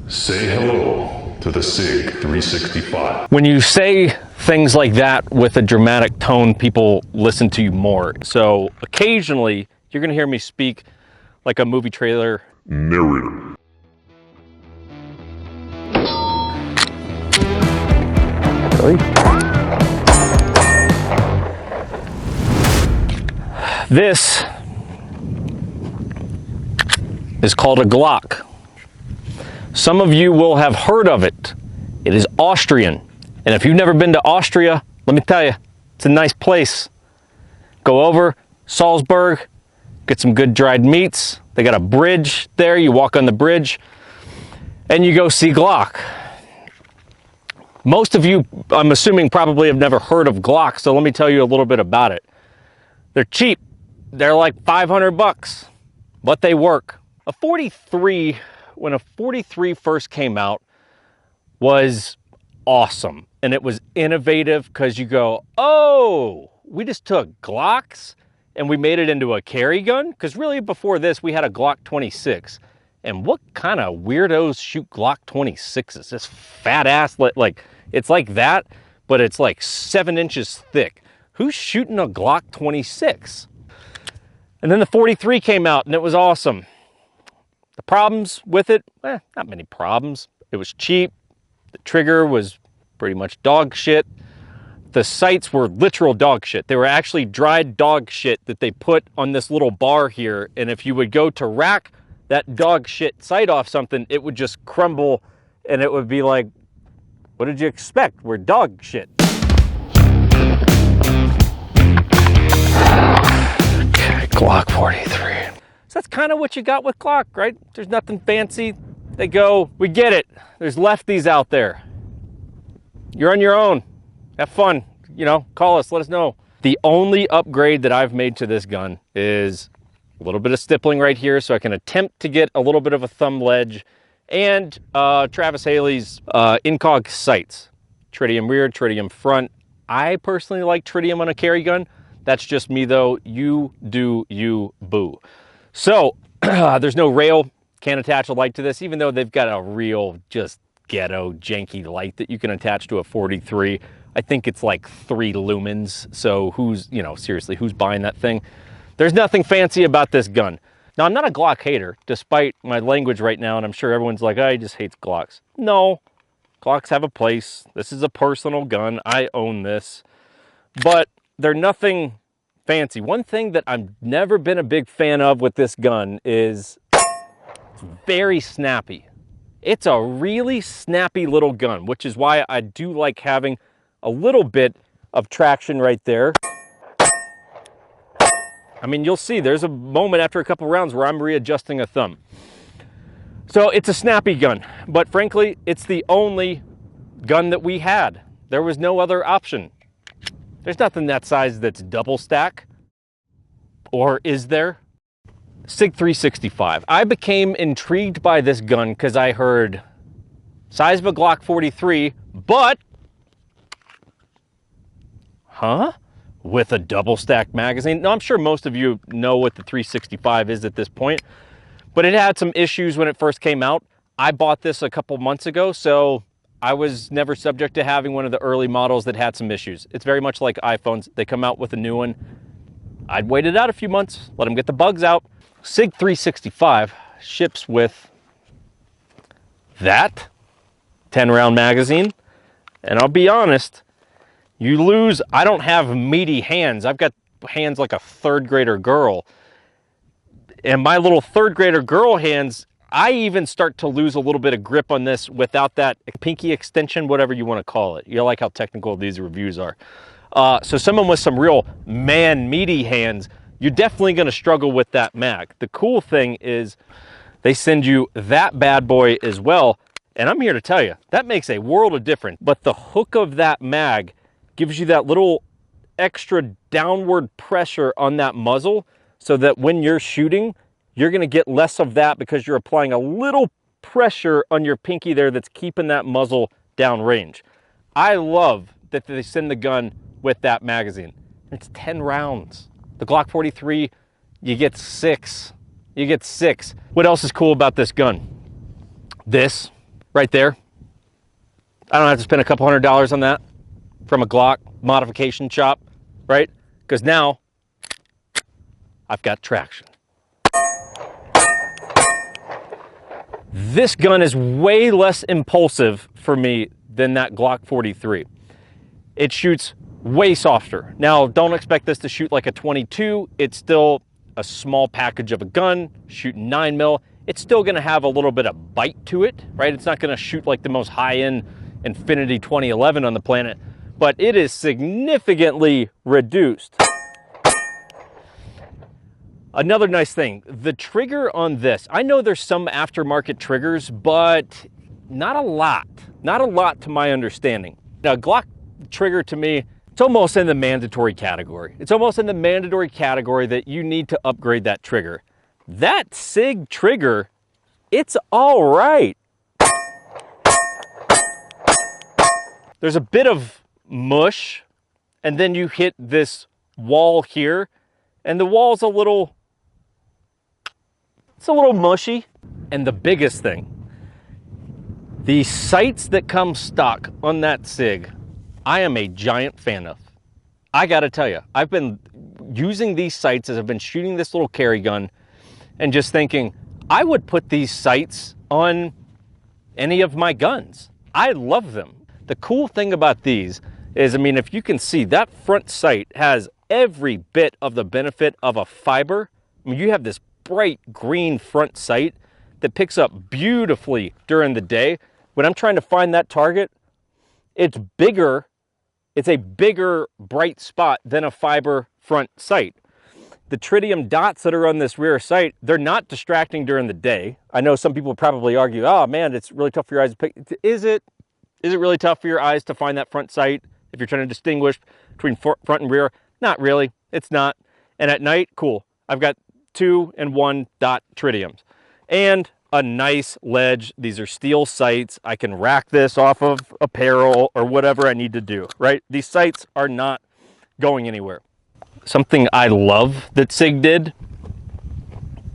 Say hello to the Sig 365. When you say things like that with a dramatic tone, people listen to you more. So occasionally, you're gonna hear me speak like a movie trailer narrator. Really? This is called a Glock. Some of you will have heard of it. It is Austrian. And if you've never been to Austria, let me tell you, it's a nice place. Go over Salzburg, get some good dried meats. They got a bridge there. You walk on the bridge and you go see Glock. Most of you, I'm assuming, probably have never heard of Glock, so let me tell you a little bit about it. They're cheap. They're like 500 bucks, but they work. A 43, when a 43 first came out, was awesome. And it was innovative because you go, oh, we just took Glocks and we made it into a carry gun? Because really before this, we had a Glock 26. And what kind of weirdos shoot Glock 26s? This fat ass, like, it's like that, but it's like 7 inches thick. Who's shooting a Glock 26? And then the 43 came out and it was awesome. The problems with it, not many problems. It was cheap. The trigger was pretty much dog shit. The sights were literal dog shit. They were actually dried dog shit that they put on this little bar here. And if you would go to rack that dog shit sight off something, it would just crumble and it would be like, what did you expect? We're dog shit. Glock 43. So that's kind of what you got with Glock, right? There's nothing fancy. They go, we get it. There's lefties out there. You're on your own. Have fun. You know, call us, let us know. The only upgrade that I've made to this gun is a little bit of stippling right here so I can attempt to get a little bit of a thumb ledge, and Travis Haley's incog sights. Tritium rear, tritium front. I personally like tritium on a carry gun. That's just me though. You do you, boo. So there's no rail, can't attach a light to this, even though they've got a real just ghetto janky light that you can attach to a 43. I think it's like 3 lumens. So who's, you know, seriously, who's buying that thing? There's nothing fancy about this gun. Now, I'm not a Glock hater, despite my language right now, and I'm sure everyone's like, oh, he just hates Glocks. No, Glocks have a place. This is a personal gun. I own this. But they're nothing fancy. One thing that I've never been a big fan of with this gun is it's very snappy. It's a really snappy little gun, which is why I do like having a little bit of traction right there. I mean, you'll see there's a moment after a couple rounds where I'm readjusting a thumb. So it's a snappy gun, but frankly, it's the only gun that we had. There was no other option. There's nothing that size that's double stack, or is there? Sig 365. I became intrigued by this gun because I heard size of a Glock 43, but, with a double stack magazine. Now, I'm sure most of you know what the 365 is at this point, but it had some issues when it first came out. I bought this a couple months ago, so I was never subject to having one of the early models that had some issues. It's very much like iPhones. They come out with a new one. I'd wait it out a few months, let them get the bugs out. Sig 365 ships with that 10-round magazine, and I'll be honest, you lose. I don't have meaty hands. I've got hands like a 3rd grader girl. And my little 3rd grader girl hands, I even start to lose a little bit of grip on this without that pinky extension, whatever you want to call it. You like how technical these reviews are. So someone with some real man meaty hands, you're definitely going to struggle with that mag. The cool thing is they send you that bad boy as well. And I'm here to tell you, that makes a world of difference. But the hook of that mag gives you that little extra downward pressure on that muzzle so that when you're shooting, you're going to get less of that because you're applying a little pressure on your pinky there that's keeping that muzzle downrange. I love that they send the gun with that magazine. It's 10 rounds. The Glock 43, you get 6. You get 6. What else is cool about this gun? This right there. I don't have to spend a couple $100 on that from a Glock modification shop, right? Because now I've got traction. This gun is way less impulsive for me than that Glock 43. It shoots way softer. Now, don't expect this to shoot like a 22. It's still a small package of a gun, shooting 9mm. It's still gonna have a little bit of bite to it, right? It's not gonna shoot like the most high-end Infinity 2011 on the planet, but it is significantly reduced. Another nice thing, the trigger on this, I know there's some aftermarket triggers, but not a lot to my understanding. Now, Glock trigger to me, it's almost in the mandatory category. It's almost in the mandatory category that you need to upgrade that trigger. That Sig trigger, it's all right. There's a bit of mush, and then you hit this wall here, and the wall's a little mushy. And the biggest thing, the sights that come stock on that Sig, I am a giant fan of. I gotta tell you, I've been using these sights as I've been shooting this little carry gun and just thinking, I would put these sights on any of my guns. I love them. The cool thing about these is, I mean, if you can see, that front sight has every bit of the benefit of a fiber. I mean, you have this bright green front sight that picks up beautifully during the day. When I'm trying to find that target, it's bigger. It's a bigger bright spot than a fiber front sight. The tritium dots that are on this rear sight, they're not distracting during the day. I know some people probably argue, oh man, it's really tough for your eyes to pick. Is it really tough for your eyes to find that front sight if you're trying to distinguish between front and rear? Not really, it's not. And at night, cool. I've got 2 and 1 dot tritiums and a nice ledge. These are steel sights. I can rack this off of apparel or whatever I need to do, right? These sights are not going anywhere. Something I love that Sig did,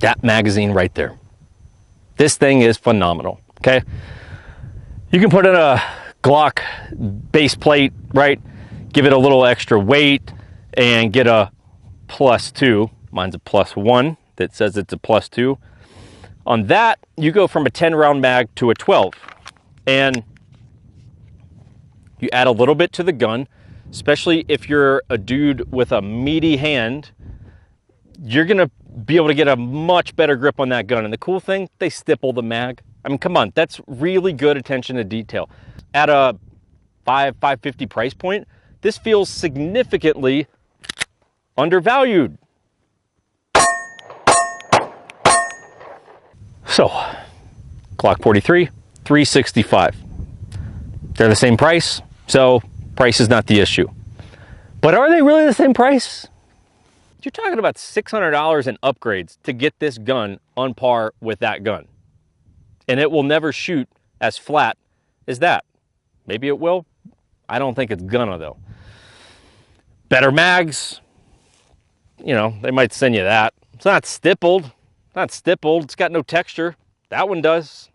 that magazine right there. This thing is phenomenal, okay? You can put in a Glock base plate, right? Give it a little extra weight and get a +2. Mine's a +1 that says it's a +2. On that, you go from a 10-round mag to a 12. And you add a little bit to the gun, especially if you're a dude with a meaty hand, you're gonna be able to get a much better grip on that gun. And the cool thing, they stipple the mag. I mean, come on, that's really good attention to detail. At a $550 price point, this feels significantly undervalued. So, Glock 43, $365. They're the same price, so price is not the issue. But are they really the same price? You're talking about $600 in upgrades to get this gun on par with that gun. And it will never shoot as flat as that. Maybe it will. I don't think it's gonna though. Better mags, you know, they might send you that. It's not stippled. It's got no texture. That one does.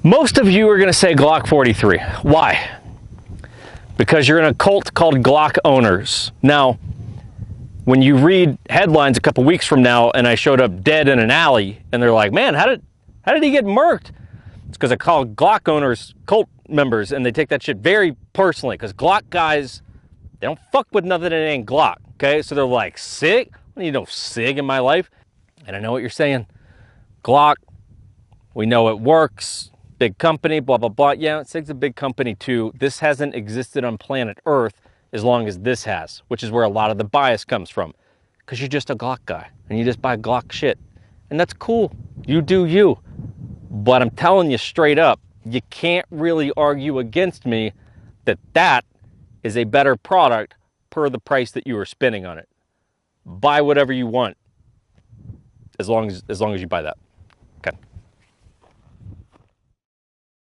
Most of you are gonna say Glock 43. Why? Because you're in a cult called Glock owners. Now, when you read headlines a couple weeks from now and I showed up dead in an alley and they're like, man, how did he get murked? It's because I call Glock owners cult members and they take that shit very personally because Glock guys, they don't fuck with nothing that ain't Glock, okay? So they're like, Sig? I need no Sig in my life. And I know what you're saying. Glock, we know it works, big company, blah, blah, blah. Yeah, Sig's a big company too. This hasn't existed on planet Earth as long as this has, which is where a lot of the bias comes from. Because you're just a Glock guy and you just buy Glock shit. And that's cool. You do you. But I'm telling you straight up, you can't really argue against me that that is a better product per the price that you are spending on it. Buy whatever you want as long as you buy that. Okay.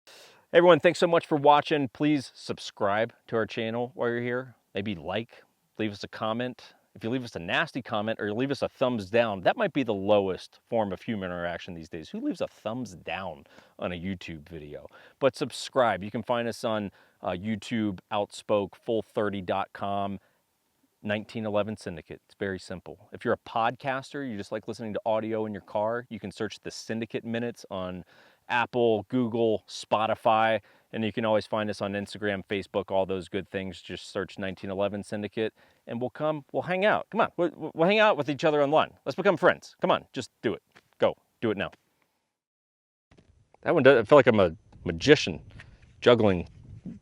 Hey everyone, thanks so much for watching. Please subscribe to our channel while you're here. Maybe like, leave us a comment. If you leave us a nasty comment or you leave us a thumbs down, that might be the lowest form of human interaction these days. Who leaves a thumbs down on a YouTube video? But subscribe. You can find us on YouTube, Outspoke, Full30.com, 1911 Syndicate. It's very simple. If you're a podcaster, you just like listening to audio in your car, you can search the Syndicate Minutes on Apple, Google, Spotify, and you can always find us on Instagram, Facebook, all those good things. Just search 1911 Syndicate, and we'll hang out. Come on, we'll hang out with each other online. Let's become friends. Come on, just do it. Go, do it now. That one does, I feel like I'm a magician juggling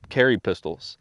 carry pistols.